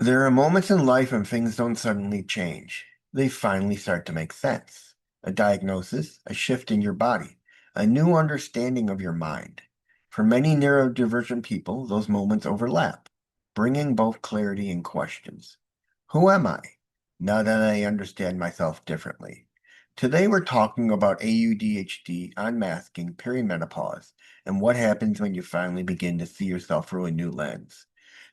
There are moments in life when things don't suddenly change. They finally start to make sense. A diagnosis, a shift in your body, a new understanding of your mind. For many neurodivergent people, those moments overlap, bringing both clarity and questions. Who am I? Now that I understand myself differently. Today we're talking about AuDHD, unmasking, perimenopause, and what happens when you finally begin to see yourself through a new lens.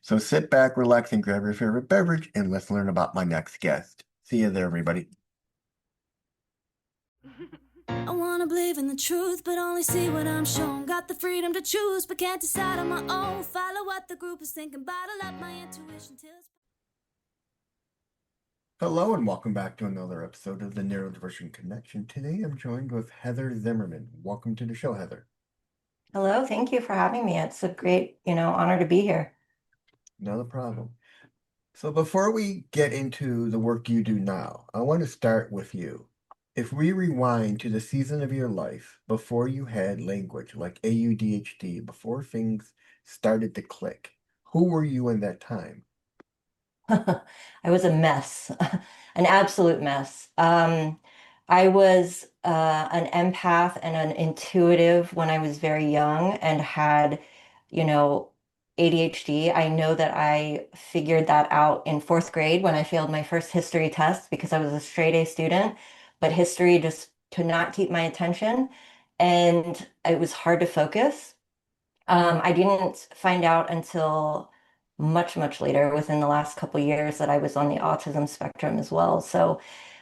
So sit back, relax, and grab your favorite beverage, and let's learn about my next guest. See you there, everybody. I wanna believe in the truth, but only see what I'm shown. Got the freedom to choose, but can't decide on my own. Follow what the group is thinking, bottle up my intuition till it's... Hello, and welcome back to another episode of the Neurodivergent Connection. Today I'm joined with Heather Zimmerman. Welcome to the show, Heather. Hello, thank you for having me. It's a great, honor to be here. Not a problem. So before we get into the work you do now, I want to start with you. If we rewind to the season of your life before you had language like AUDHD, before things started to click, who were you in that time? I was a mess, an absolute mess. I was an empath and an intuitive when I was very young and had, you know, ADHD. I know that I figured that out in fourth grade when I failed my first history test because I was a straight A student, but history just could not keep my attention and it was hard to focus. I didn't find out until much later, within the last couple years, that I was on the autism spectrum as well. So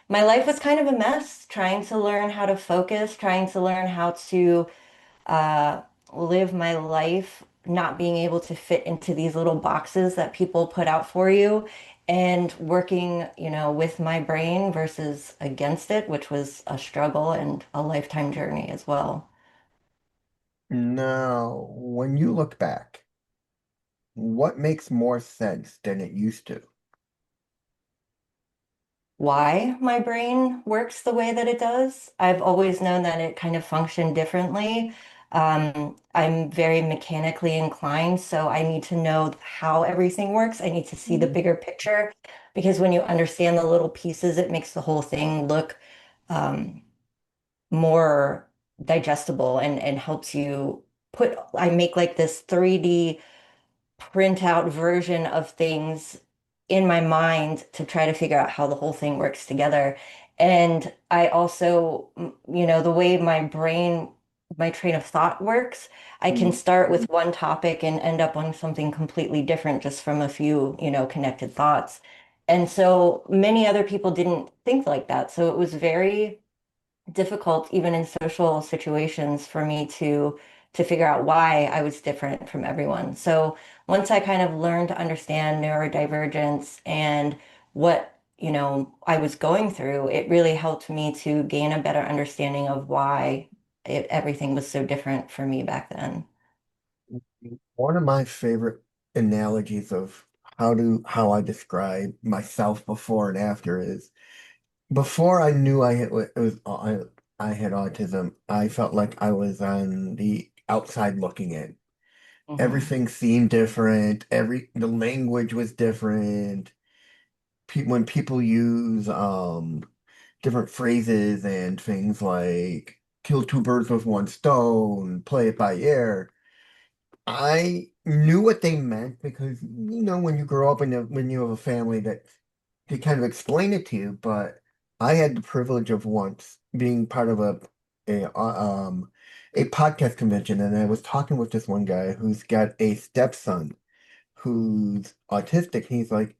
my life was kind of a mess, trying to learn how to focus, trying to learn how to uh, live my life, not being able to fit into these little boxes that people put out for you, and working, with my brain versus against it, which was a struggle and a lifetime journey as well. Now, when you look back, what makes more sense than it used to? Why my brain works the way that it does. I've always known that it kind of functioned differently. I'm very mechanically inclined, so I need to know how everything works. I need to see the bigger picture because when you understand the little pieces, it makes the whole thing look um, more digestible and helps you I make like this 3D printout version of things in my mind to try to figure out how the whole thing works together. And I also, the way my train of thought works, I can start with one topic and end up on something completely different just from a few, connected thoughts. And so many other people didn't think like that. So it was very difficult even in social situations for me to figure out why I was different from everyone. So once I kind of learned to understand neurodivergence and what, I was going through, it really helped me to gain a better understanding of why everything was so different for me back then. One of my favorite analogies of how I describe myself before and after is before I knew I had autism, I felt like I was on the outside looking in. Hmm. Everything seemed different. The language was different. When people use different phrases and things like kill two birds with one stone, play it by ear, I knew what they meant because when you grow up and when you have a family that they kind of explain it to you, but I had the privilege of once being part of a podcast convention, and I was talking with this one guy who's got a stepson who's autistic. He's like,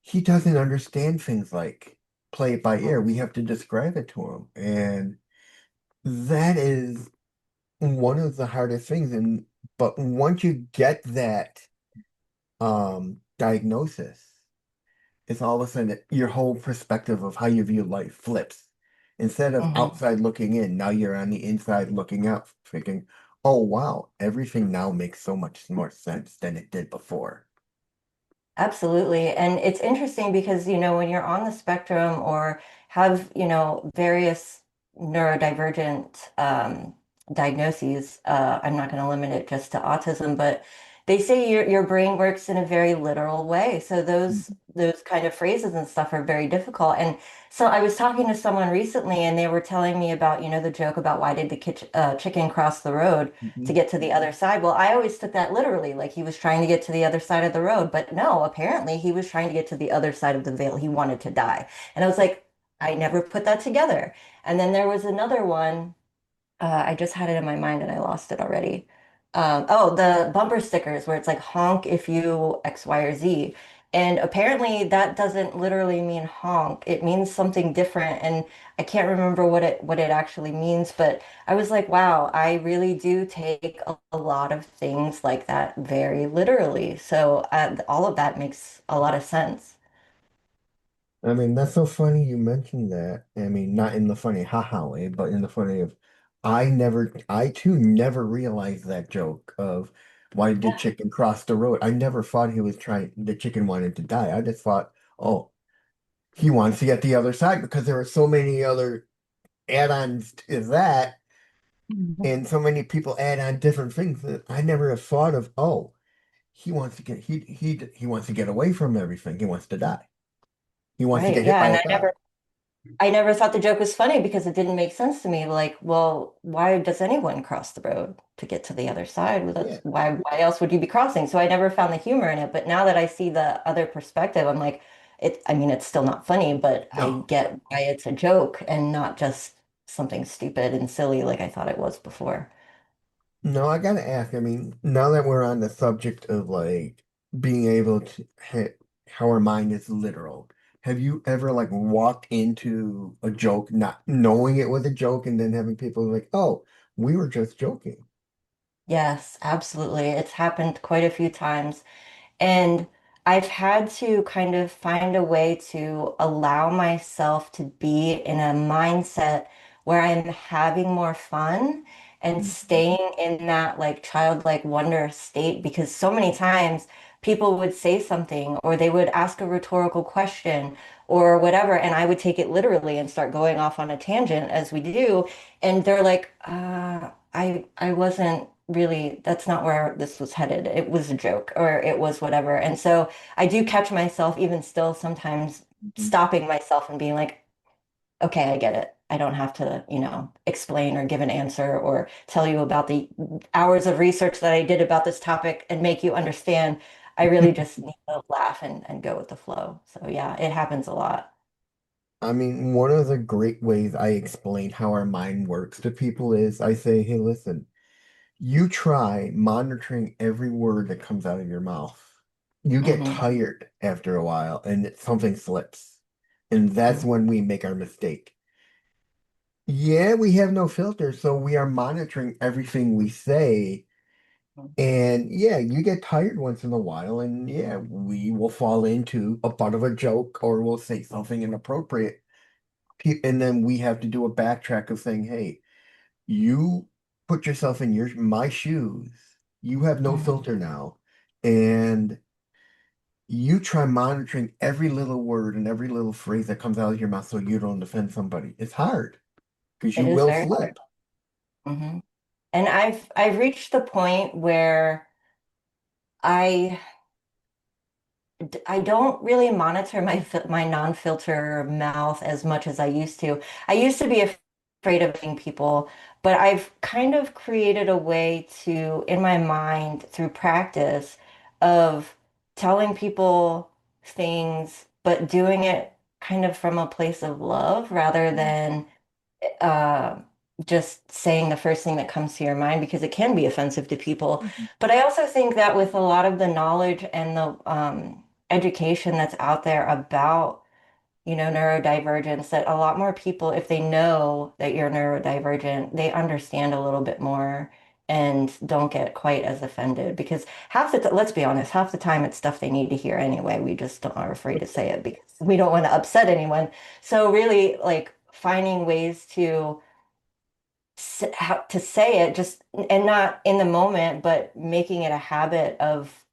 he doesn't understand things like play it by ear. We have to describe it to him. And that is one of the hardest things. And but once you get that diagnosis, it's all of a sudden your whole perspective of how you view life flips. Instead of Hmm. outside looking in, now you're on the inside looking out, thinking, oh wow, everything now makes so much more sense than it did before. Absolutely. And it's interesting because, when you're on the spectrum or have, various neurodivergent diagnoses, I'm not going to limit it just to autism, but, they say your brain works in a very literal way. So those kind of phrases and stuff are very difficult. And so I was talking to someone recently, and they were telling me about, the joke about why did the chicken cross the road to Mhm. get to the other side? Well, I always took that literally, like he was trying to get to the other side of the road. But no, apparently he was trying to get to the other side of the veil. He wanted to die. And I was like, I never put that together. And then there was another one. I just had it in my mind and I lost it already. Oh, the bumper stickers where it's like honk if you X, Y, or Z. And apparently that doesn't literally mean honk. It means something different. And I can't remember what it actually means, but I was like, wow, I really do take a lot of things like that very literally. So all of that makes a lot of sense. I mean, that's so funny you mentioned that. I mean, not in the funny haha way, but in the funny of I too never realized that joke of why did Yeah. chicken cross the road? I never thought the chicken wanted to die. I just thought, oh, he wants to get the other side because there are so many other add-ons to that, Mhm. and so many people add on different things that I never have thought of. Oh, he wants to get away from everything. He wants to die. He wants to Right. get hit Yeah. by And a I car. never thought the joke was funny because it didn't make sense to me. Like, well, why does anyone cross the road to get to the other side? Well, Yeah. why else would you be crossing? So I never found the humor in it. But now that I see the other perspective, I'm like, I mean, it's still not funny, but I No. get why it's a joke and not just something stupid and silly like I thought it was before. No, I gotta ask. I mean, now that we're on the subject of like being able to hit how our mind is literal, have you ever like walked into a joke not knowing it was a joke and then having people like, oh, we were just joking? Yes, absolutely. It's happened quite a few times. And I've had to kind of find a way to allow myself to be in a mindset where I'm having more fun and Mhm. staying in that like childlike wonder state because so many times people would say something or they would ask a rhetorical question or whatever, and I would take it literally and start going off on a tangent as we do. And they're like, I wasn't really, that's not where this was headed. It was a joke or it was whatever. And so I do catch myself even still sometimes Mhm. stopping myself and being like, okay, I get it. I don't have to, explain or give an answer or tell you about the hours of research that I did about this topic and make you understand. I really just need to laugh and go with the flow. So yeah, it happens a lot. I mean, one of the great ways I explain how our mind works to people is I say, hey, listen, you try monitoring every word that comes out of your mouth. You get Hmm. tired after a while and something slips. And that's when we make our mistake. Yeah, we have no filter, so we are monitoring everything we say. And yeah, you get tired once in a while, and yeah, we will fall into a butt of a joke or we'll say something inappropriate. And then we have to do a backtrack of saying, hey, you put yourself in my shoes. You have no Hmm. filter now. And you try monitoring every little word and every little phrase that comes out of your mouth so you don't offend somebody. It's hard because It you is will very hard. slip. Hmm. And I've reached the point where I I don't really monitor my non-filter mouth as much as I used to. I used to be afraid of being people, but I've kind of created a way to, in my mind, through practice, of telling people things, but doing it kind of from a place of love rather than uh, just saying the first thing that comes to your mind because it can be offensive to people. Mhm. But I also think that with a lot of the knowledge and the education that's out there about, neurodivergence, that a lot more people, if they know that you're neurodivergent, they understand a little bit more and don't get quite as offended because let's be honest, half the time it's stuff they need to hear anyway. We just don't, are afraid to say it because we don't want to upset anyone. So really like finding ways to how to say it just and not in the moment, but making it a habit of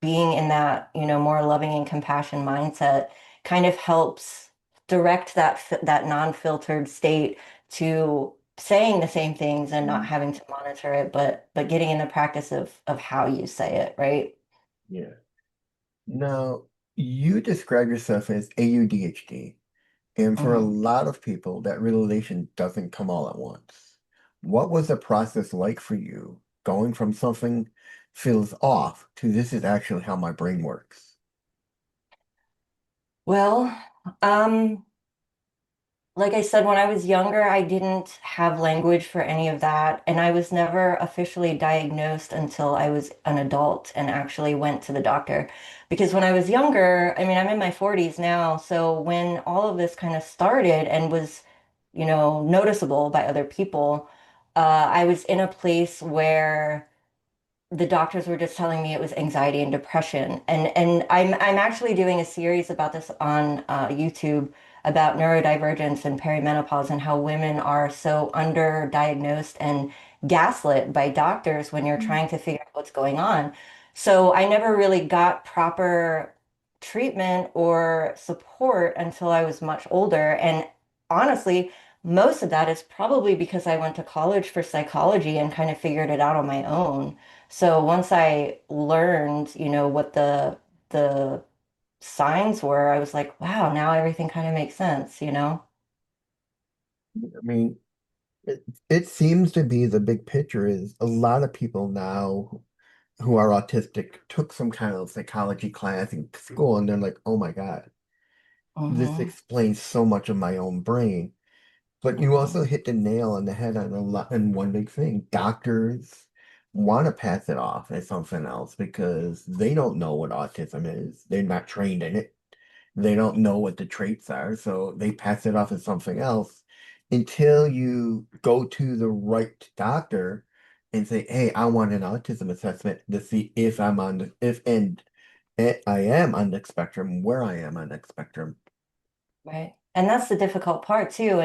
being in that, more loving and compassion mindset kind of helps direct that non-filtered state to saying the same things and not Mm. having to monitor it, but getting in the practice of how you say it, right? Yeah. Now, you describe yourself as AUDHD, and for a Mhm. lot of people, that realization doesn't come all at once. What was the process like for you going from something feels off to this is actually how my brain works? Well, um, like I said, when I was younger, I didn't have language for any of that, and I was never officially diagnosed until I was an adult and actually went to the doctor. Because when I was younger, I mean, I'm in my 40s now, so when all of this kind of started and was, noticeable by other people, I was in a place where the doctors were just telling me it was anxiety and depression. And I'm actually doing a series about this on YouTube about neurodivergence and perimenopause and how women are so underdiagnosed and gaslit by doctors when you're Mm. trying to figure out what's going on. So I never really got proper treatment or support until I was much older. And honestly, most of that is probably because I went to college for psychology and kind of figured it out on my own. So once I learned, what the signs were, I was like, wow, now everything kind of makes sense. I mean, it seems to be the big picture is a lot of people now who are autistic took some kind of psychology class in school and they're like, oh my God, this Hmm. explains so much of my own brain. But you Hmm. also hit the nail on the head on a lot on one big thing. Doctors want to pass it off as something else because they don't know what autism is. They're not trained in it. They don't know what the traits are, so they pass it off as something else until you go to the right doctor and say, "Hey, I want an autism assessment to see if I'm on the if and I am on the spectrum, where I am on the spectrum." Right. And that's the difficult part too.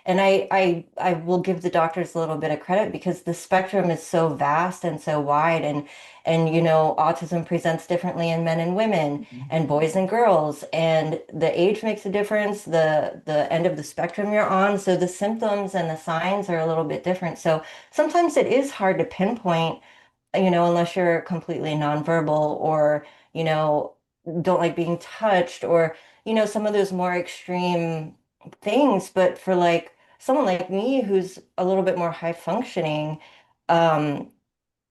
And I will give the doctors a little bit of credit because the spectrum is so vast and so wide and autism presents differently in men and women and boys and girls and the age makes a difference, the end of the spectrum you're on. So the symptoms and the signs are a little bit different. So sometimes it is hard to pinpoint, unless you're completely nonverbal or, you know, don't like being touched or, some of those more extreme things. But for like someone like me who's a little bit more high functioning, um,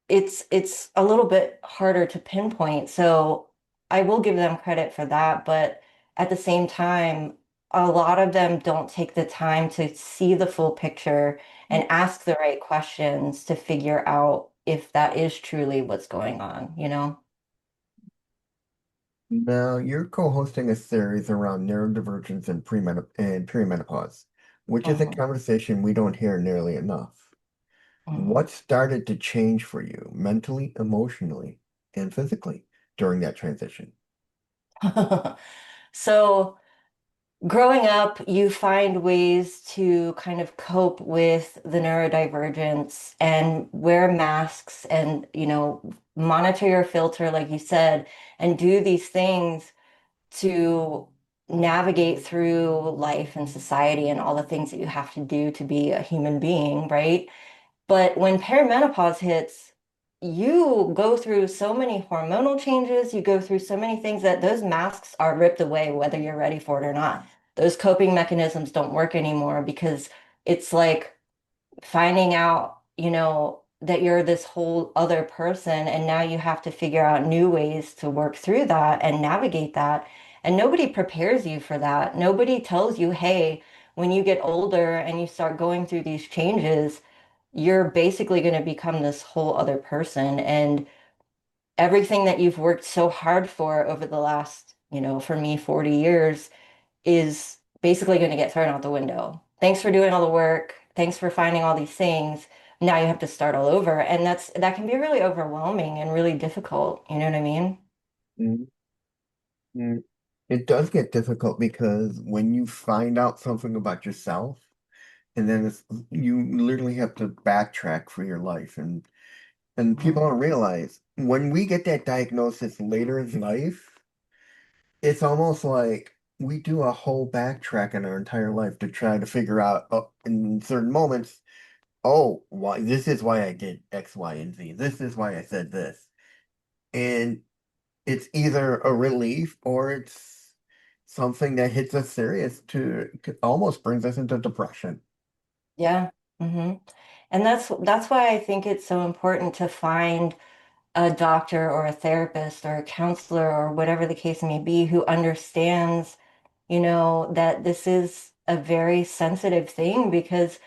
it's a little bit harder to pinpoint. So I will give them credit for that, but at the same time, a lot of them don't take the time to see the full picture and ask the right questions to figure out if that is truly what's going on? Now, you're co-hosting a series around neurodivergence and perimenopause, which is a Mhm. conversation we don't hear nearly enough. Mhm. What started to change for you mentally, emotionally, and physically during that transition? So growing up, you find ways to kind of cope with the neurodivergence and wear masks and, monitor your filter, like you said, and do these things to navigate through life and society and all the things that you have to do to be a human being, right? But when perimenopause hits, you go through so many hormonal changes, you go through so many things that those masks are ripped away, whether you're ready for it or not. Those coping mechanisms don't work anymore because it's like finding out, that you're this whole other person, and now you have to figure out new ways to work through that and navigate that. And nobody prepares you for that. Nobody tells you, hey, when you get older and you start going through these changes, you're basically going to become this whole other person. And everything that you've worked so hard for over the last, for me, 40 years is basically going to get thrown out the window. Thanks for doing all the work. Thanks for finding all these things. Now you have to start all over. And that can be really overwhelming and really difficult. You know what I mean? Mm, mm. It does get difficult because when you find out something about yourself, and then you literally have to backtrack for your life, and people Mhm. don't realize when we get that diagnosis later in life, it's almost like we do a whole backtrack in our entire life to try to figure out in certain moments. oh, why this is why I did X, Y, and Z. This is why I said this. And it's either a relief or it's something that hits us serious to almost brings us into depression. Yeah. hmm And that's why I think it's so important to find a doctor or a therapist or a counselor or whatever the case may be who understands, that this is a very sensitive thing because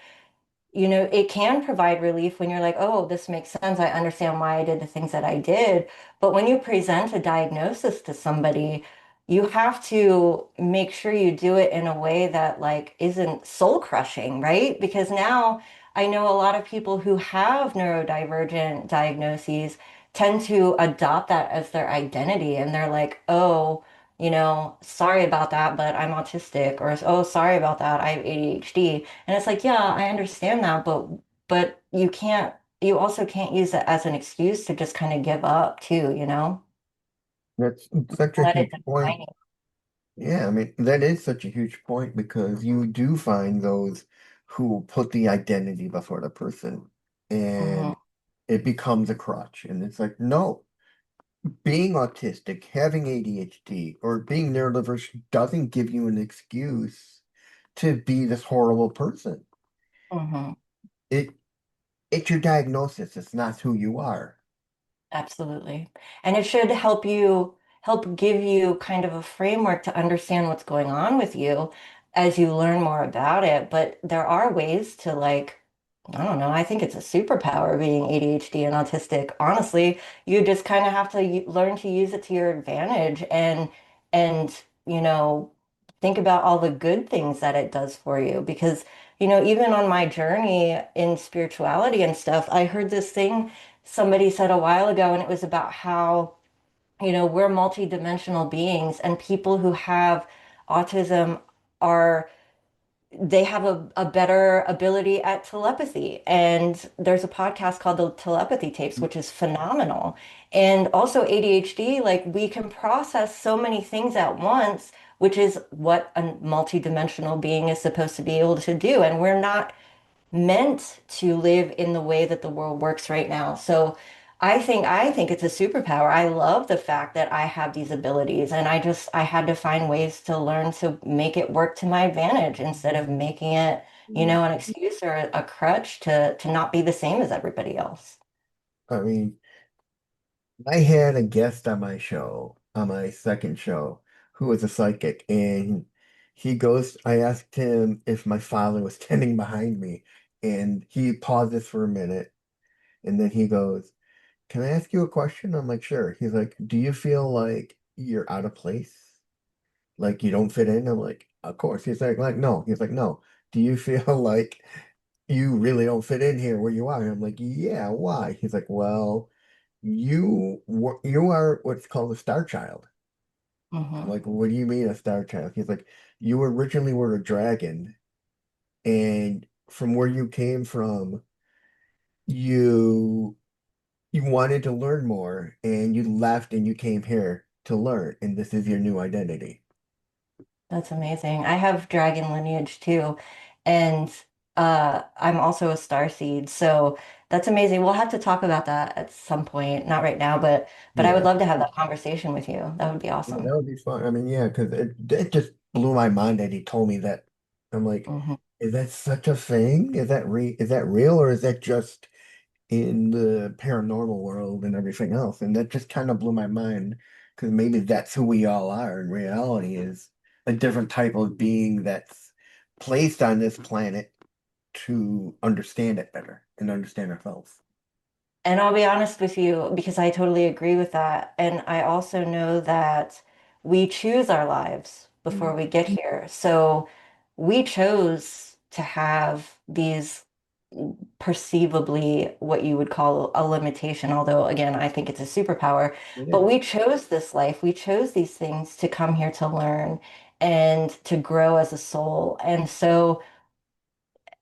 it can provide relief when you're like, oh, this makes sense. I understand why I did the things that I did. But when you present a diagnosis to somebody, you have to make sure you do it in a way that like isn't soul crushing, right? Because now I know a lot of people who have neurodivergent diagnoses tend to adopt that as their identity. And they're like, oh, sorry about that, but I'm autistic, or oh, sorry about that, I have ADHD. And it's like, yeah, I understand that, but you also can't use it as an excuse to just kind of give up too, That's such a let it huge point. define you. Yeah, I mean, that is such a huge point because you do find those who put the identity before the person hmm and it becomes a crutch. And it's like, no, being autistic, having ADHD, or being neurodivergent doesn't give you an excuse to be this horrible person. hmm It it's your diagnosis, it's not who you are. Absolutely. And it should help give you kind of a framework to understand what's going on with you as you learn more about it. But there are ways to like, I don't know, I think it's a superpower being ADHD and autistic. Honestly, you just kind of have to learn to use it to your advantage and think about all the good things that it does for you because even on my journey in spirituality and stuff, I heard this thing somebody said a while ago, and it was about how, we're multidimensional beings, and people who have autism are they have a better ability at telepathy. And there's a podcast called the Telepathy Tapes, which is phenomenal. And also ADHD, like we can process so many things at once, which is what a multidimensional being is supposed to be able to do. And we're not meant to live in the way that the world works right now. So I think it's a superpower. I love the fact that I have these abilities and I had to find ways to learn to make it work to my advantage instead of making it, an excuse or a crutch to not be the same as everybody else. I mean, I had a guest on my show, on my second show, who was a psychic, and I asked him if my father was standing behind me, and he pauses for a minute, and then he goes, "Can I ask you a question?" I'm like, "Sure." He's like, "Do you feel like you're out of place? Like you don't fit in?" I'm like, "Of course." He's like, no. He's like, "No. Do you feel like you really don't fit in here where you are?" And I'm like, "Yeah, why?" He's like, "Well, you are what's called a star child." I'm hmm like, "What do you mean a star child?" He's like, "You originally were a dragon, and from where you came from, you you wanted to learn more, and you left and you came here to learn, and this is your new identity." That's amazing. I have dragon lineage too, and I'm also a star seed, so that's amazing. We'll have to talk about that at some point, not right now, but I would Yeah, love to have that conversation with you. That would be yeah, awesome. that would be fun. I mean, yeah, because it just blew my mind that he told me that. I'm like, hmm is that such a thing? Is that real, or is that just in the paranormal world and everything else? And that just kind of blew my mind because maybe that's who we all are in reality is a different type of being that's placed on this planet to understand it better and understand ourselves. And I'll be honest with you because I totally agree with that. And I also know that we choose our lives before Mm. we get here. So we chose to have these perceivably what you would call a limitation, although again, I think it's a superpower. It But is. we chose this life. We chose these things to come here to learn and to grow as a soul. And so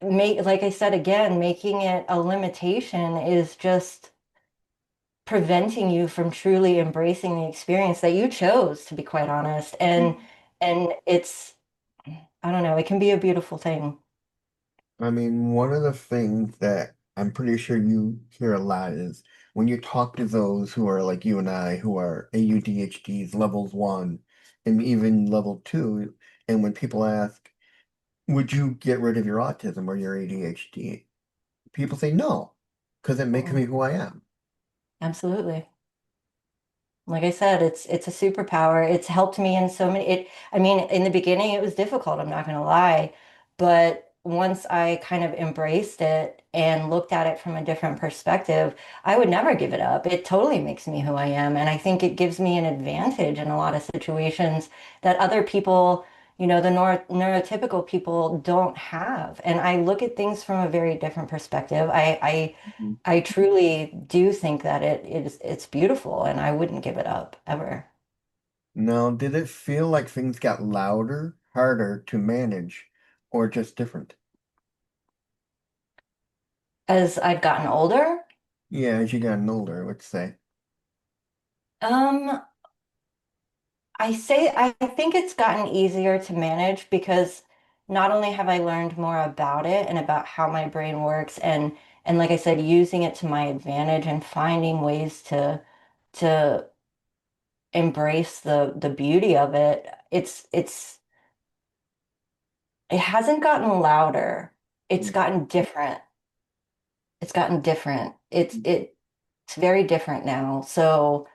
like I said again, making it a limitation is just preventing you from truly embracing the experience that you chose, to be quite honest. And it's, I don't know, it can be a beautiful thing. I mean, one of the things that I'm pretty sure you hear a lot is when you talk to those who are like you and I, who are AUDHDs, levels one, and even level two, and when people ask, would you get rid of your autism or your ADHD? People say no, because it makes me Mm-mm. who I am. Absolutely. Like I said, it's a superpower. It's helped me in so many I mean, in the beginning it was difficult, I'm not gonna lie. But once I kind of embraced it and looked at it from a different perspective, I would never give it up. It totally makes me who I am. And I think it gives me an advantage in a lot of situations that other people, the neurotypical people don't have. And I look at things from a very different perspective. Mhm. I truly do think that it's beautiful and I wouldn't give it up ever. Now, did it feel like things got louder, harder to manage, or just different? As I've gotten older, Yeah, as you gotten older, let's say. um, I think it's gotten easier to manage because not only have I learned more about it and about how my brain works and like I said, using it to my advantage and finding ways to embrace the beauty of it, it hasn't gotten louder. It's Mm. gotten different. It's gotten different. It's very different now. So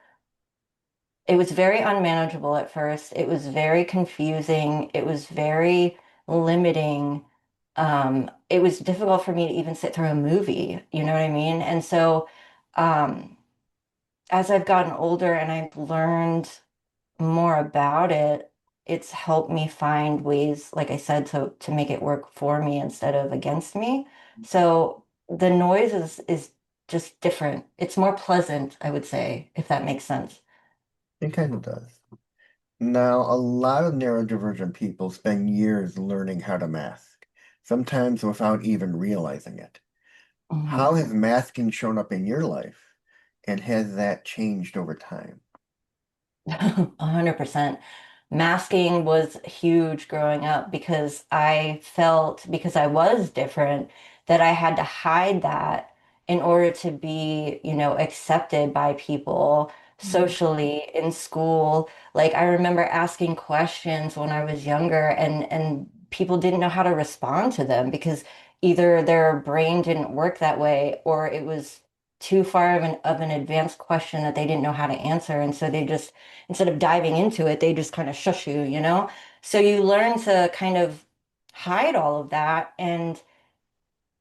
it was very unmanageable at first. It was very confusing. It was very limiting. It was difficult for me to even sit through a movie, you know what I mean? And so um, as I've gotten older and I've learned more about it, it's helped me find ways, like I said, to make it work for me instead of against me. So the noise is just different. It's more pleasant, I would say, if that makes sense. It kind of does. Now, a lot of neurodivergent people spend years learning how to mask, sometimes without even realizing it. How Mhm. has masking shown up in your life, and has that changed over time? 100%. Masking was huge growing up because I felt, because I was different, that I had to hide that in order to be, accepted by people Mhm. socially in school. Like I remember asking questions when I was younger and people didn't know how to respond to them because either their brain didn't work that way or it was too far of an advanced question that they didn't know how to answer. And so they just instead of diving into it, they just kind of shush you, you know? So you learn to kind of hide all of that and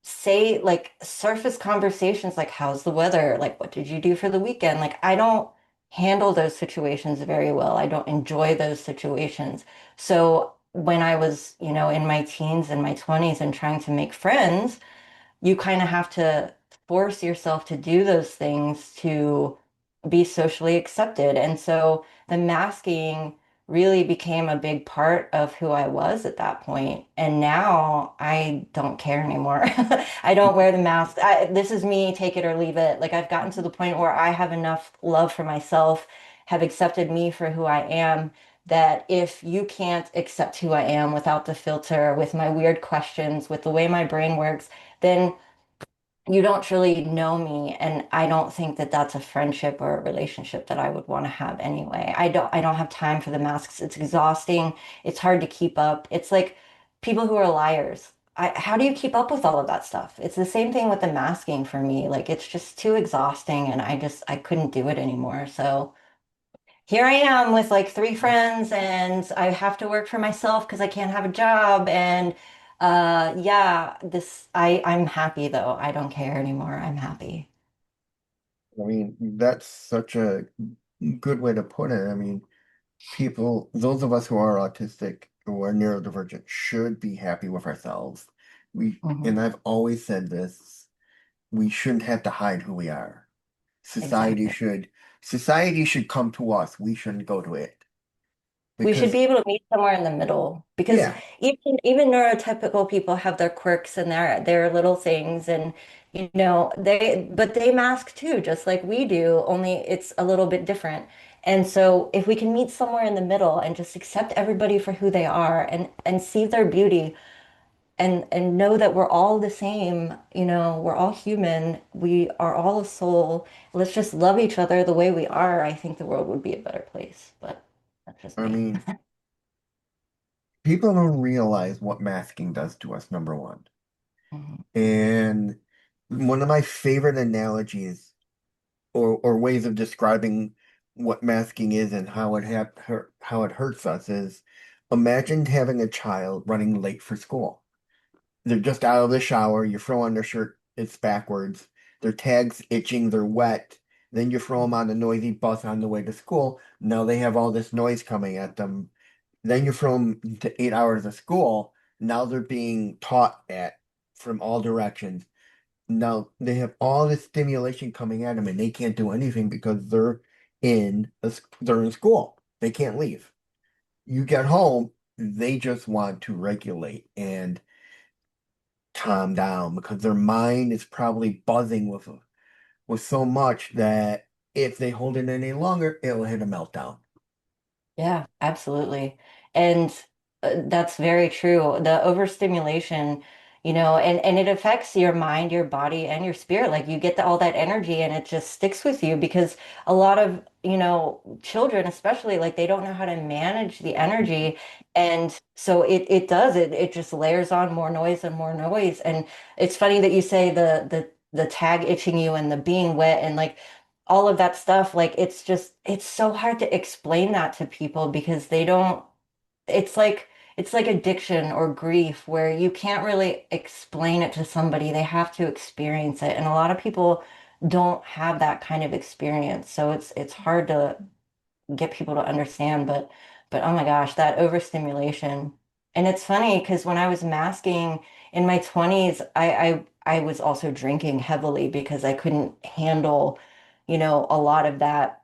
say like surface conversations like, how's the weather? Like, what did you do for the weekend? Like, I don't handle those situations very well. I don't enjoy those situations. So when I was, in my teens and my 20s and trying to make friends, you kind of have to force yourself to do those things to be socially accepted. And so the masking really became a big part of who I was at that point. And now I don't care anymore. I don't wear the mask. This is me, take it or leave it. Like I've gotten to the point where I have enough love for myself, have accepted me for who I am, that if you can't accept who I am without the filter, with my weird questions, with the way my brain works, then you don't truly know me. And I don't think that that's a friendship or a relationship that I would want to have anyway. I don't have time for the masks. It's exhausting. It's hard to keep up. It's like people who are liars. How do you keep up with all of that stuff? It's the same thing with the masking for me. Like it's just too exhausting and I couldn't do it anymore. So here I am with like three friends and I have to work for myself because I can't have a job. And yeah, I'm happy though. I don't care anymore. I'm happy. I mean, that's such a good way to put it. I mean, people, those of us who are autistic or neurodivergent should be happy with ourselves. Mhm. And I've always said this, we shouldn't have to hide who we are. Society Exactly. should, society should come to us. We shouldn't go to it. We should Because, be able to meet somewhere in the middle because yeah, even neurotypical people have their quirks and their little things and they mask too, just like we do, only it's a little bit different. And so if we can meet somewhere in the middle and just accept everybody for who they are and see their beauty, and know that we're all the same, we're all human, we are all a soul. Let's just love each other the way we are. I think the world would be a better place, but that's just I me. mean, people don't realize what masking does to us, number one. Mhm. And one of my favorite analogies or ways of describing what masking is and how it hurts us is imagine having a child running late for school. They're just out of the shower, you throw on their shirt, it's backwards, their tag's itching, they're wet. Then you throw them on a noisy bus on the way to school. Now they have all this noise coming at them. Then you throw them to 8 hours of school. Now they're being taught at from all directions. Now they have all this stimulation coming at them, and they can't do anything because they're in school. They can't leave. You get home, they just want to regulate and calm down because their mind is probably buzzing with so much that if they hold it any longer, it'll hit a meltdown. Yeah, absolutely. And that's very true. The overstimulation, and it affects your mind, your body, and your spirit. Like you get all that energy and it just sticks with you because a lot of, children especially, like they don't know how to manage the energy. And so it just layers on more noise and more noise. And it's funny that you say the tag itching you and the being wet and like all of that stuff, like it's so hard to explain that to people because they don't, it's like addiction or grief where you can't really explain it to somebody. They have to experience it. And a lot of people don't have that kind of experience. So it's hard to get people to understand, but oh my gosh, that overstimulation. And it's funny because when I was masking in my 20s, I was also drinking heavily because I couldn't handle, a lot of that,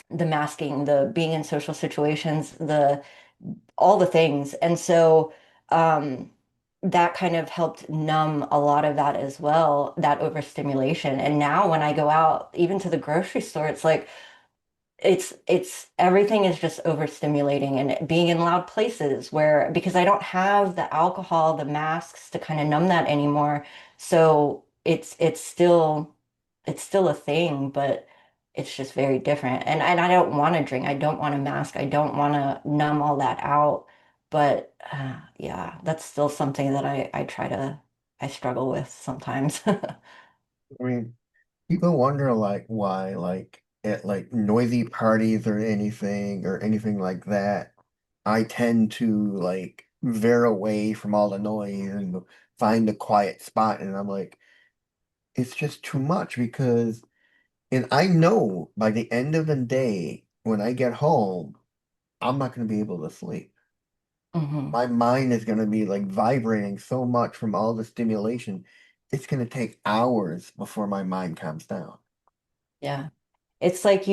the masking, the being in social situations, the all the things. And so that kind of helped numb a lot of that as well, that overstimulation. And now when I go out, even to the grocery store, it's like it's everything is just overstimulating and being in loud places where because I don't have the alcohol, the masks to kind of numb that anymore. So it's still a thing, but it's just very different. And I don't want to drink. I don't want to mask. I don't want to numb all that out. But yeah, that's still something that I struggle with sometimes. I mean, people wonder like why like at like noisy parties or anything like that, I tend to like veer away from all the noise and find a quiet spot and I'm like, it's just too much because and I know by the end of the day when I get home, I'm not gonna be able to sleep. hmm My mind is gonna be like vibrating so much from all the stimulation. It's gonna take hours before my mind calms down. Yeah. It's like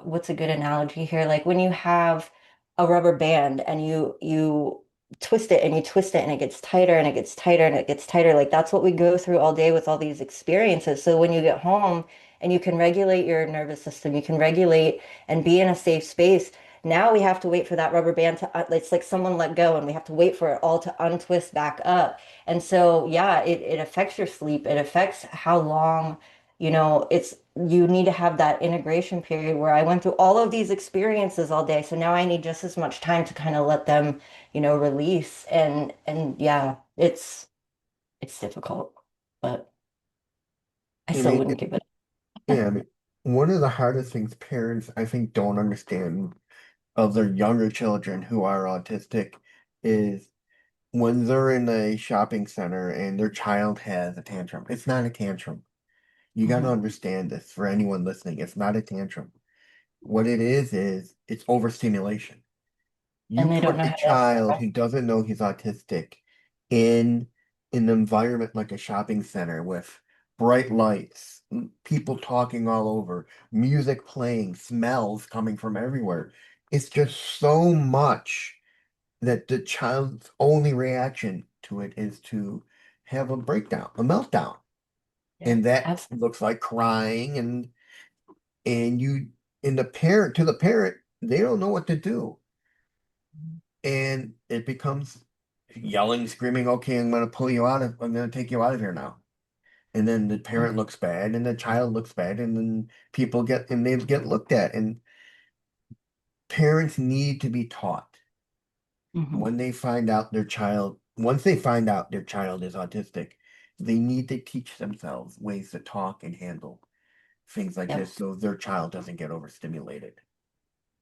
what's a good analogy here? Like when you have a rubber band and you twist it and you twist it and it gets tighter and it gets tighter and it gets tighter. Like that's what we go through all day with all these experiences. So when you get home and you can regulate your nervous system, you can regulate and be in a safe space. Now we have to wait for that rubber band to, it's like someone let go and we have to wait for it all to untwist back up. And so, yeah, it affects your sleep. It affects how long it's you need to have that integration period where I went through all of these experiences all day. So now I need just as much time to kind of let them, release. And yeah, it's difficult, but I I still mean, wouldn't give it. yeah, I mean, one of the hardest things parents I think don't understand of their younger children who are autistic is when they're in a shopping center and their child has a tantrum. It's not a tantrum. You got to Mhm. understand this for anyone listening. It's not a tantrum. What it is it's overstimulation. You And they don't put know a how to child express. who doesn't know he's autistic in an environment like a shopping center with bright lights, people talking all over, music playing, smells coming from everywhere. It's just so much that the child's only reaction to it is to have a breakdown, a meltdown. Yeah, And that absolutely. looks like crying and you and the parent they don't know what to do and it becomes yelling, screaming, okay, I'm gonna take you out of here now. And then the parent looks bad and the child looks bad and then they get looked at. And parents need to be taught Mhm. when they find out their child, once they find out their child is autistic, they need to teach themselves ways to talk and handle things like Yep. this so their child doesn't get overstimulated.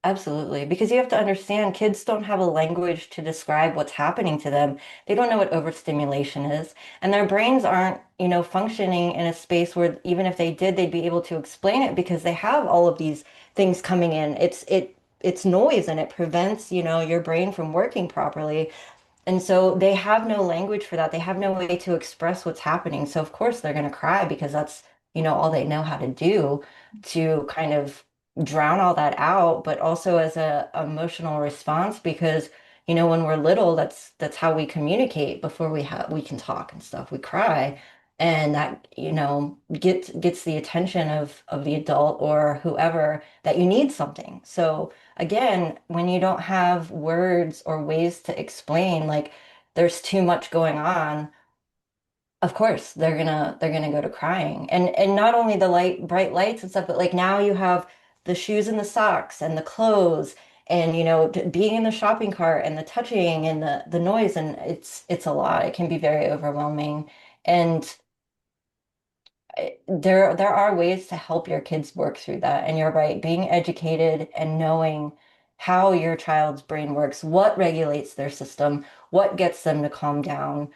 Absolutely. Because you have to understand, kids don't have a language to describe what's happening to them. They don't know what overstimulation is. And their brains aren't, functioning in a space where even if they did, they'd be able to explain it because they have all of these things coming in. It's noise and it prevents, your brain from working properly. And so they have no language for that. They have no way to express what's happening. So of course they're going to cry because that's, all they know how to do to kind of drown all that out, but also as a emotional response because, when we're little, that's how we communicate before we can talk and stuff. We cry. And that, gets the attention of the adult or whoever that you need something. So again, when you don't have words or ways to explain, like there's too much going on, of course they're gonna go to crying. And not only the bright lights and stuff, but like now you have the shoes and the socks and the clothes and being in the shopping cart and the touching and the noise and it's a lot. It can be very overwhelming. And there are ways to help your kids work through that. And you're right, being educated and knowing how your child's brain works, what regulates their system, what gets them to calm down.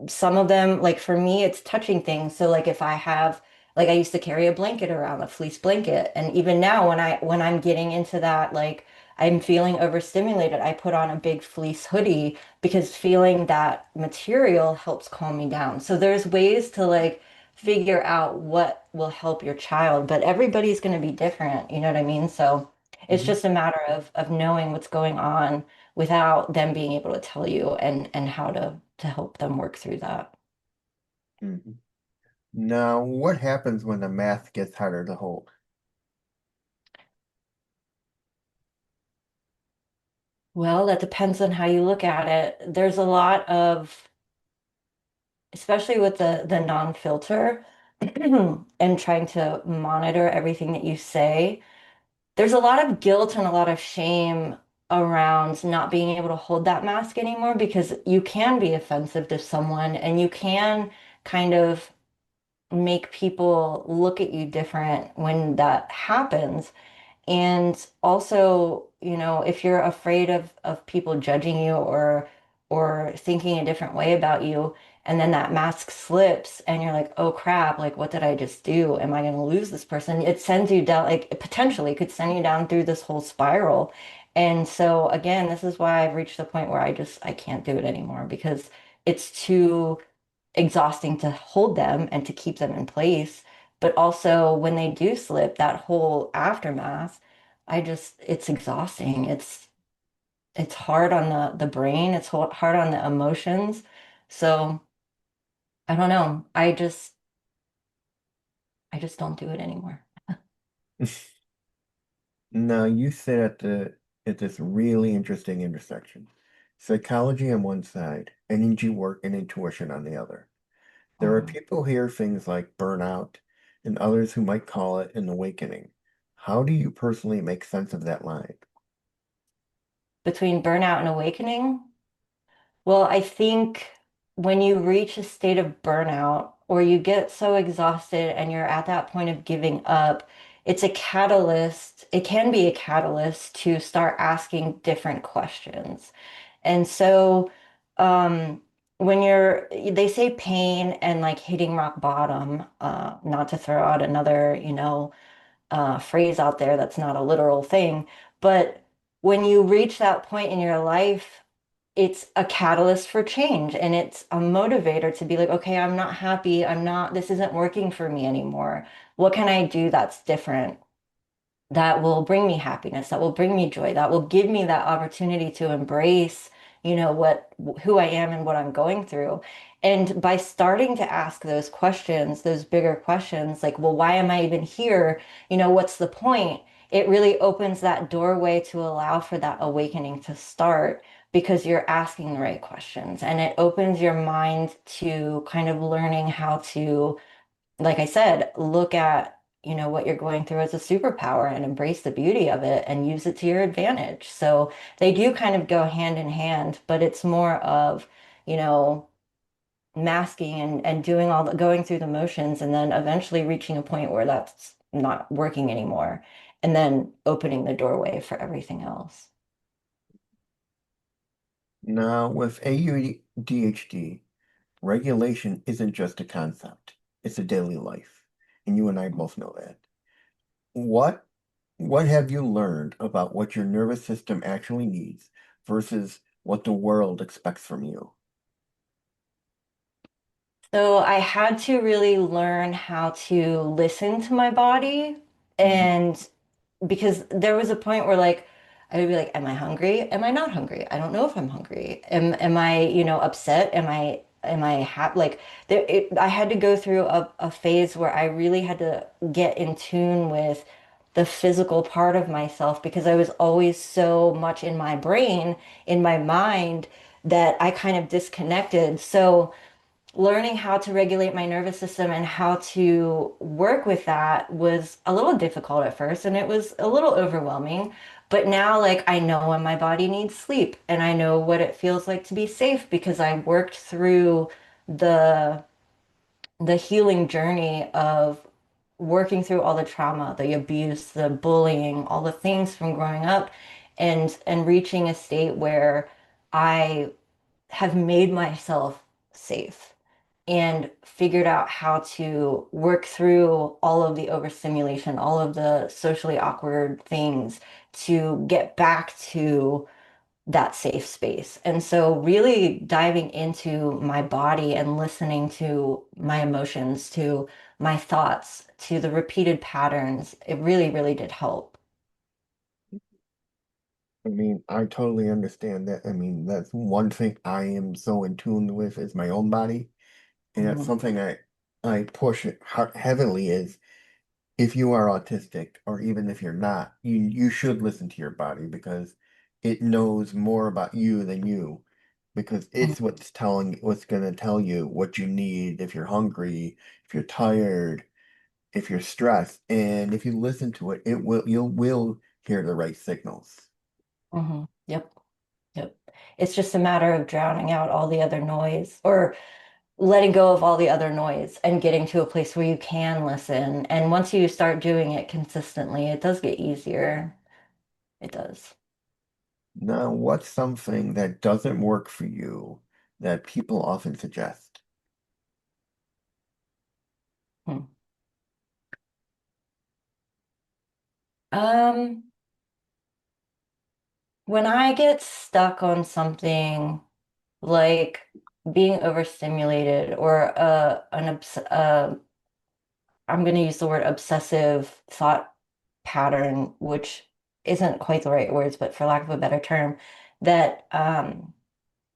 Some of them, like for me, it's touching things. So like if I have, like I used to carry a blanket around, a fleece blanket. And even now when I'm getting into that, like I'm feeling overstimulated, I put on a big fleece hoodie because feeling that material helps calm me down. So there's ways to like figure out what will help your child, but everybody's going to be different, you know what I mean? So it's Mhm. just a matter of knowing what's going on without them being able to tell you and how to help them work through that. Mhm. Now, what happens when the math gets harder to hold? Well, that depends on how you look at it. There's a lot of, especially with the non-filter and trying to monitor everything that you say. There's a lot of guilt and a lot of shame around not being able to hold that mask anymore because you can be offensive to someone and you can kind of make people look at you different when that happens. And also, if you're afraid of people judging you or thinking a different way about you, and then that mask slips and you're like, oh crap, like what did I just do? Am I going to lose this person? It sends you down, like it potentially could send you down through this whole spiral. And so again, this is why I've reached the point where I can't do it anymore because it's too exhausting to hold them and to keep them in place. But also when they do slip, that whole aftermath, it's exhausting. It's hard on the brain, it's hard on the emotions. So I don't know. I just don't do it anymore. Now, you sit at this really interesting intersection. Psychology on one side, energy work and intuition on the other. There are Mhm. people who hear things like burnout and others who might call it an awakening. How do you personally make sense of that line? Between burnout and awakening, well, I think when you reach a state of burnout or you get so exhausted and you're at that point of giving up, it's a catalyst. It can be a catalyst to start asking different questions. And so, um, they say pain and like hitting rock bottom, not to throw out another, phrase out there that's not a literal thing, but when you reach that point in your life, it's a catalyst for change and it's a motivator to be like, okay, I'm not happy. This isn't working for me anymore. What can I do that's different? That will bring me happiness, that will bring me joy, that will give me that opportunity to embrace, who I am and what I'm going through. And by starting to ask those questions, those bigger questions, like, well, why am I even here? What's the point? It really opens that doorway to allow for that awakening to start. because you're asking the right questions and it opens your mind to kind of learning how to, like I said, look at, what you're going through as a superpower and embrace the beauty of it and use it to your advantage. So they do kind of go hand in hand, but it's more of, you know, masking and doing all the going through the motions and then eventually reaching a point where that's not working anymore and then opening the doorway for everything else. Now, with AUDHD, regulation isn't just a concept, it's a daily life. And you and I both know that. What what have you learned about what your nervous system actually needs versus what the world expects from you? So I had to really learn how to listen to my body Mhm. and because there was a point where like I would be like, am I hungry? Am I not hungry? I don't know if I'm hungry. Am I, upset? Am I happy? Like I had to go through a phase where I really had to get in tune with the physical part of myself because I was always so much in my brain, in my mind, that I kind of disconnected. So learning how to regulate my nervous system and how to work with that was a little difficult at first and it was a little overwhelming. But now, like, I know when my body needs sleep and I know what it feels like to be safe because I worked through the the healing journey of working through all the trauma, the abuse, the bullying, all the things from growing up and reaching a state where I have made myself safe and figured out how to work through all of the overstimulation, all of the socially awkward things to get back to that safe space. And so really diving into my body and listening to my emotions, to my thoughts, to the repeated patterns, it really, really did help. I mean, I totally understand that. I mean, that's one thing I am so in tune with is my own body. And that's Mhm, something I push it heavily is if you are autistic or even if you're not, you should listen to your body because it knows more about you than you because mhm, it's what's going to tell you what you need if you're hungry, if you're tired, if you're stressed. And if you listen to it, you will hear the right signals. mhm. Yep, yep. It's just a matter of drowning out all the other noise or letting go of all the other noise and getting to a place where you can listen. And once you start doing it consistently, it does get easier. It does. Now, what's something that doesn't work for you that people often suggest? Hmm. Um, when I get stuck on something like being overstimulated or I'm going to use the word obsessive thought pattern, which isn't quite the right words, but for lack of a better term, that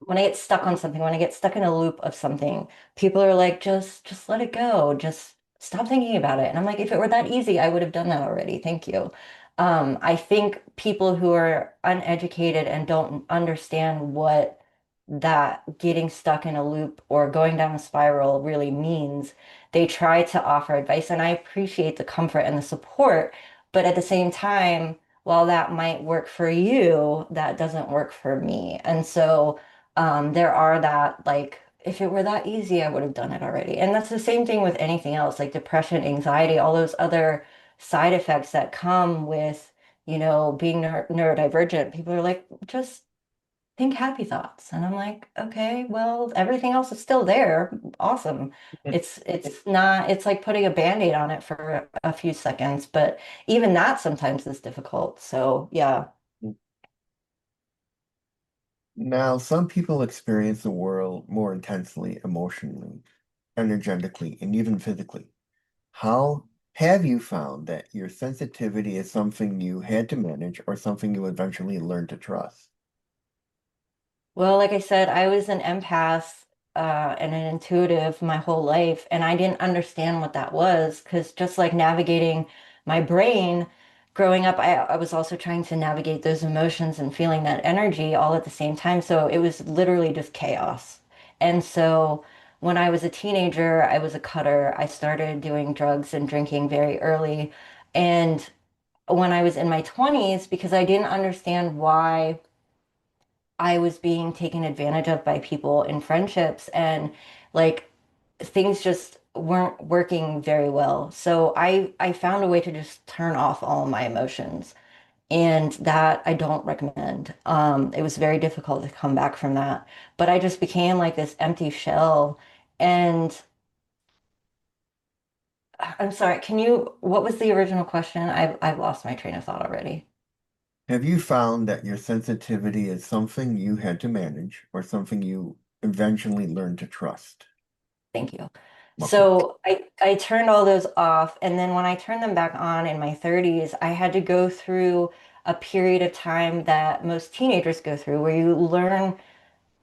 when I get stuck on something, when I get stuck in a loop of something, people are like, just let it go. Just stop thinking about it. And I'm like, if it were that easy, I would have done that already. Thank you. I think people who are uneducated and don't understand what that getting stuck in a loop or going down a spiral really means, they try to offer advice. And I appreciate the comfort and the support, but at the same time, while that might work for you, that doesn't work for me. And so there are that, like, if it were that easy, I would have done it already. And that's the same thing with anything else, like depression, anxiety, all those other side effects that come with, being neurodivergent. People are like, just think happy thoughts. And I'm like, okay, well, everything else is still there. Awesome. It's not, it's like putting a band-aid on it for a few seconds, but even that sometimes is difficult. So yeah. Now, some people experience the world more intensely, emotionally, energetically, and even physically. How have you found that your sensitivity is something you had to manage or something you eventually learned to trust? Well, like I said, I was an empath and an intuitive my whole life, and I didn't understand what that was because just like navigating my brain, growing up, I was also trying to navigate those emotions and feeling that energy all at the same time. So it was literally just chaos. And so when I was a teenager, I was a cutter. I started doing drugs and drinking very early. And when I was in my 20s, because I didn't understand why I was being taken advantage of by people in friendships and like things just weren't working very well. So I found a way to just turn off all my emotions. And that I don't recommend. It was very difficult to come back from that. But I just became like this empty shell. And I'm sorry, what was the original question? I've lost my train of thought already. Have you found that your sensitivity is something you had to manage or something you eventually learned to trust? Thank you. Welcome. So I turned all those off, and then when I turned them back on in my 30s, I had to go through a period of time that most teenagers go through where you learn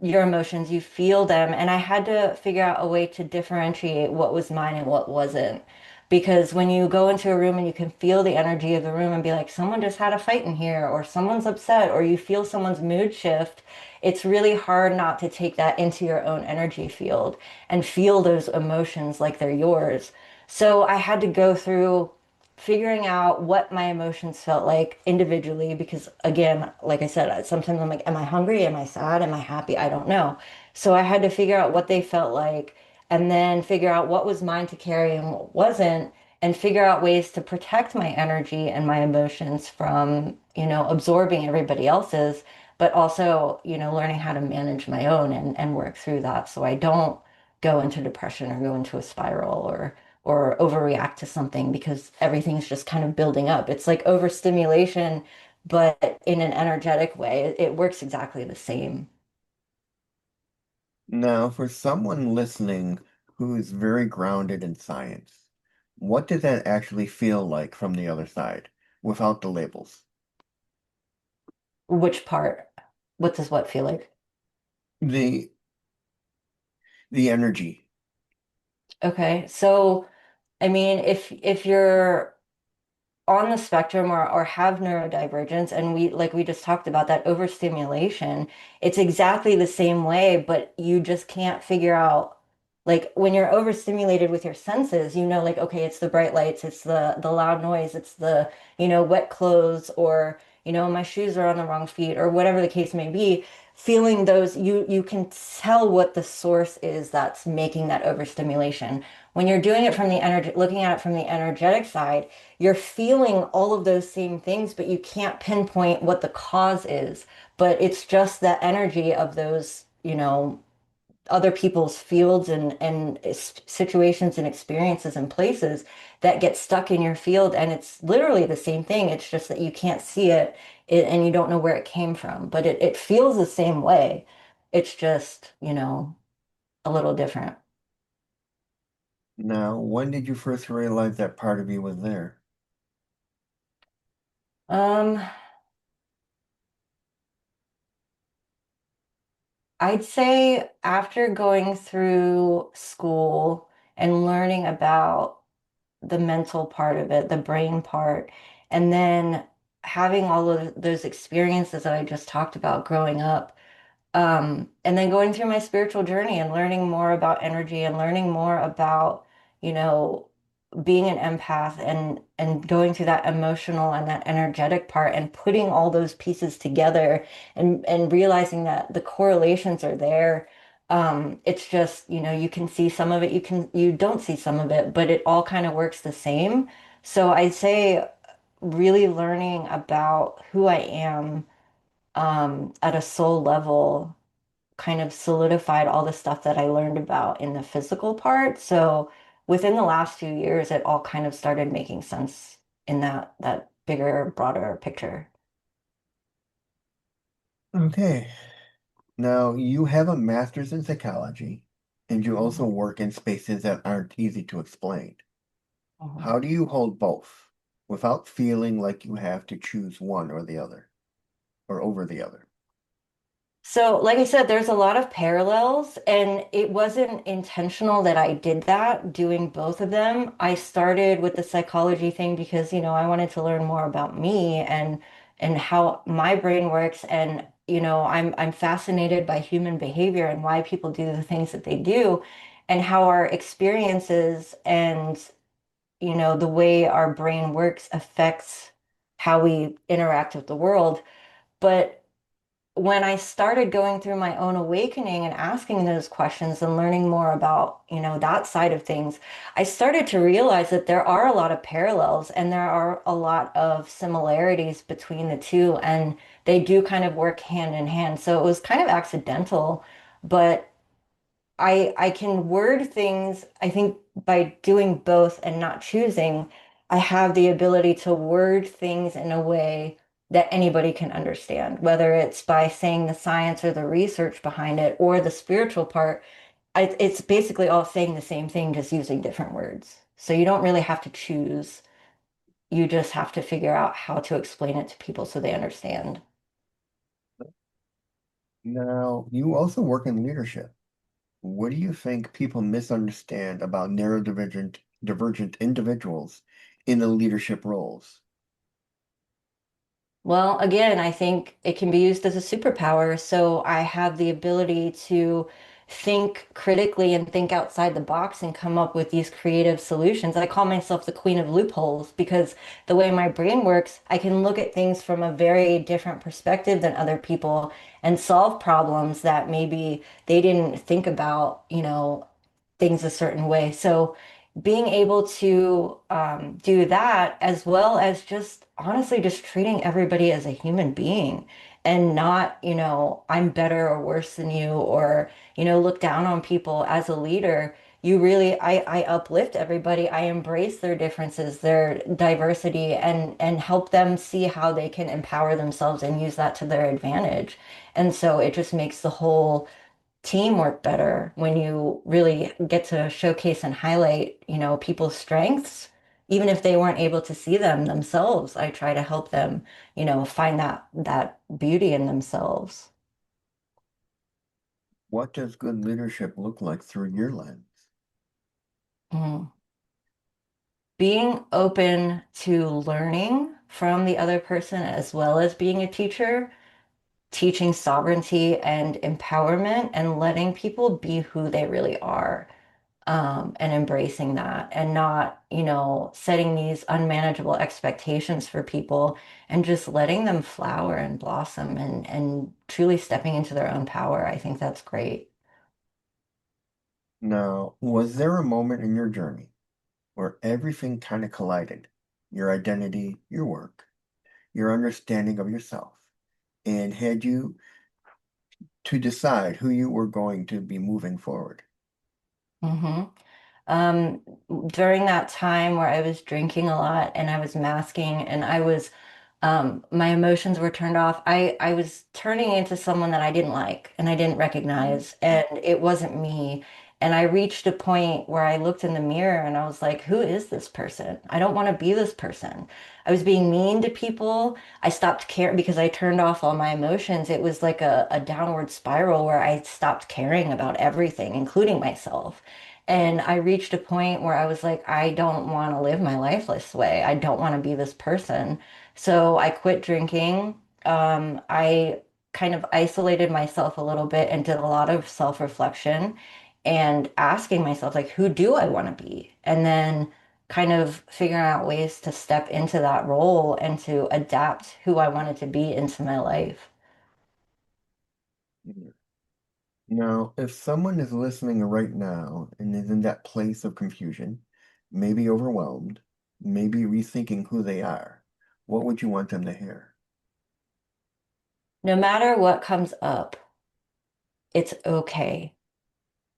your emotions, you feel them. And I had to figure out a way to differentiate what was mine and what wasn't. Because when you go into a room and you can feel the energy of the room and be like, someone just had a fight in here, or someone's upset, or you feel someone's mood shift, it's really hard not to take that into your own energy field and feel those emotions like they're yours. So I had to go through figuring out what my emotions felt like individually because again like I said sometimes I'm like am I hungry, am I sad, am I happy, I don't know. So I had to figure out what they felt like and then figure out what was mine to carry and what wasn't and figure out ways to protect my energy and my emotions from absorbing everybody else's but also learning how to manage my own and work through that so I don't go into depression or go into a spiral or overreact to something because everything's just kind of building up. It's like overstimulation, but in an energetic way. It works exactly the same. Now, for someone listening who is very grounded in science, what does that actually feel like from the other side without the labels? Which part? What does what feel like? The the energy. Okay, so I mean, if you're on the spectrum or have neurodivergence and we like we just talked about that overstimulation, it's exactly the same way but you just can't figure out like when you're overstimulated with your senses like okay it's the bright lights, it's the loud noise, it's the wet clothes or my shoes are on the wrong feet or whatever the case may be. Feeling those, you can tell what the source is that's making that overstimulation. When you're doing it from the energy, looking at it from the energetic side, you're feeling all of those same things, but you can't pinpoint what the cause is. But it's just the energy of those, other people's fields and situations and experiences and places that get stuck in your field. And it's literally the same thing. It's just that you can't see it and you don't know where it came from, but it feels the same way. It's just, a little different. Now, when did you first realize that part of you was there? Um, I'd say after going through school and learning about the mental part of it, the brain part, and then having all of those experiences that I just talked about growing up, and then going through my spiritual journey and learning more about energy and learning more about, you know, being an empath and going through that emotional and that energetic part and putting all those pieces together and realizing that the correlations are there. It's just, you can see some of it, you don't see some of it, but it all kind of works the same. So I'd say really learning about who I am at a soul level kind of solidified all the stuff that I learned about in the physical part. So within the last few years, it all kind of started making sense in that bigger, broader picture. Okay. Now, you have a master's in psychology, and you also Mhm. work in spaces that aren't easy to explain. Mhm. How do you hold both without feeling like you have to choose one or the other, or over the other? So, like I said, there's a lot of parallels, and it wasn't intentional that I did that, doing both of them. I started with the psychology thing because, I wanted to learn more about me and how my brain works. And, I'm fascinated by human behavior and why people do the things that they do, and how our experiences and, the way our brain works affects how we interact with the world. But when I started going through my own awakening and asking those questions and learning more about, that side of things, I started to realize that there are a lot of parallels and there are a lot of similarities between the two, and they do kind of work hand in hand. So it was kind of accidental, but I can word things, I think by doing both and not choosing, I have the ability to word things in a way that anybody can understand, whether it's by saying the science or the research behind it or the spiritual part. It's basically all saying the same thing, just using different words. So you don't really have to choose. You just have to figure out how to explain it to people so they understand. Now, you also work in leadership. What do you think people misunderstand about divergent individuals in the leadership roles? Well, again, I think it can be used as a superpower. So I have the ability to think critically and think outside the box and come up with these creative solutions. I call myself the queen of loopholes because the way my brain works, I can look at things from a very different perspective than other people and solve problems that maybe they didn't think about, things a certain way. So being able to do that, as well as just honestly just treating everybody as a human being and not, I'm better or worse than you, or, look down on people as a leader. You really, I uplift everybody. I embrace their differences, their diversity, and help them see how they can empower themselves and use that to their advantage. And so it just makes the whole teamwork better when you really get to showcase and highlight, people's strengths, even if they weren't able to see them themselves. I try to help them, find that beauty in themselves. What does good leadership look like through your lens? Mm. Being open to learning from the other person as well as being a teacher, teaching sovereignty and empowerment and letting people be who they really are. And embracing that and not, setting these unmanageable expectations for people and just letting them flower and blossom and truly stepping into their own power. I think that's great. Now, was there a moment in your journey where everything kind of collided? Your identity, your work, your understanding of yourself, and had you to decide who you were going to be moving forward? hmm Um, During that time where I was drinking a lot and I was masking and my emotions were turned off, I was turning into someone that I didn't like and I didn't recognize, and it wasn't me. And I reached a point where I looked in the mirror and I was like, who is this person? I don't want to be this person. I was being mean to people. I stopped caring because I turned off all my emotions. It was like a downward spiral where I stopped caring about everything, including myself. And I reached a point where I was like, I don't want to live my life this way. I don't want to be this person. So I quit drinking. I kind of isolated myself a little bit and did a lot of self-reflection and asking myself, like, who do I want to be? And then kind of figuring out ways to step into that role and to adapt who I wanted to be into my life. Mhm. Now, if someone is listening right now and is in that place of confusion, maybe overwhelmed, maybe rethinking who they are, what would you want them to hear? No matter what comes up, it's okay.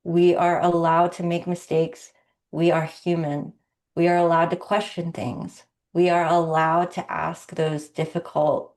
We are allowed to make mistakes. We are human. We are allowed to question things. We are allowed to ask those difficult,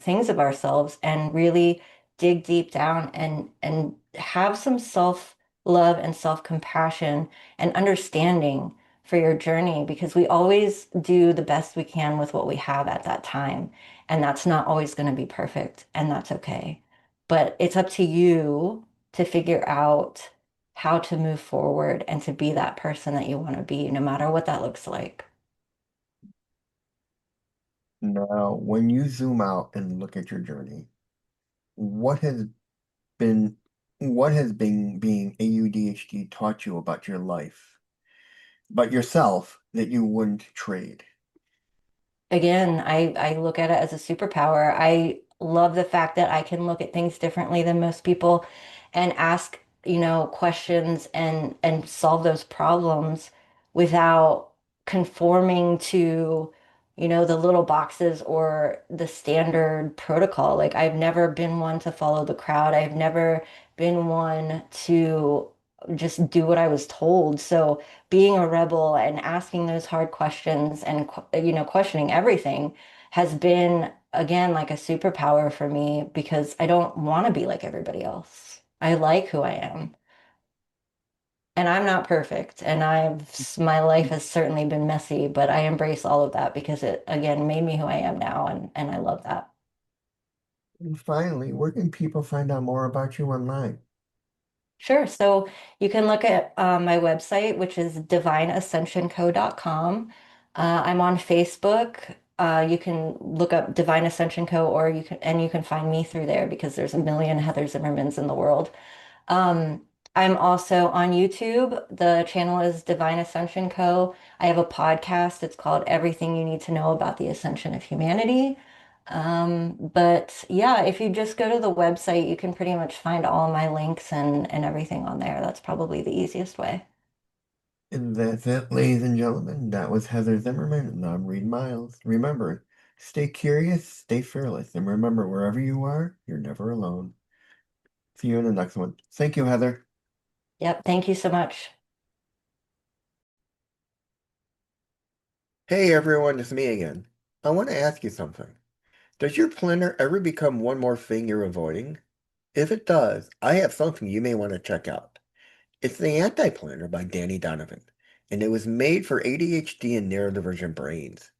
things of ourselves and really dig deep down and have some self-love and self-compassion and understanding for your journey, because we always do the best we can with what we have at that time. And that's not always going to be perfect, and that's okay. but it's up to you to figure out how to move forward and to be that person that you want to be, no matter what that looks like. Now, when you zoom out and look at your journey, what has been what has been being AUDHD taught you about your life, about yourself that you wouldn't trade? Again, I look at it as a superpower. I love the fact that I can look at things differently than most people and ask, questions and solve those problems without conforming to, the little boxes or the standard protocol. Like I've never been one to follow the crowd. I've never been one to just do what I was told. So being a rebel and asking those hard questions and questioning everything has been again like a superpower for me because I don't want to be like everybody else. I like who I am. And I'm not perfect, and my life has certainly been messy, but I embrace all of that because it again made me who I am now, and I love that. And finally, where can people find out more about you online? Sure. So you can look at my website, which is divineascensionco.com. I'm on Facebook. You can look up Divine Ascension Co. or you can find me through there because there's a million Heather Zimmermans in the world. Um, I'm also on YouTube. The channel is Divine Ascension Co. I have a podcast. It's called Everything You Need to Know About the Ascension of Humanity. But yeah, if you just go to the website, you can pretty much find all my links and everything on there. That's probably the easiest way. And that's it, ladies and gentlemen. That was Heather Zimmerman, and I'm Reed Miles. Remember, stay curious, stay fearless, and remember, wherever you are, you're never alone. See you in the next one. Thank you, Heather. Yep, thank you so much. Hey everyone, it's me again. I want to ask you something. Does your planner ever become one more thing you're avoiding? If it does, I have something you may want to check out. It's the Anti-Planner by Danny Donovan, and it was made for ADHD and neurodivergent brains.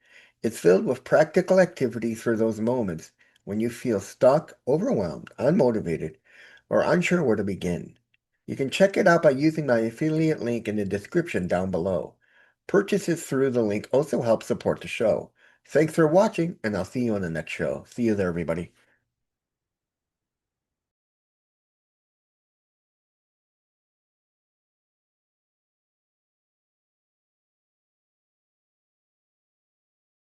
It's filled with practical activities for those moments when you feel stuck, overwhelmed, unmotivated, or unsure where to begin. You can check it out by using my affiliate link in the description down below. Purchases through the link also help support the show. Thanks for watching, and I'll see you on the next show. See you there, everybody.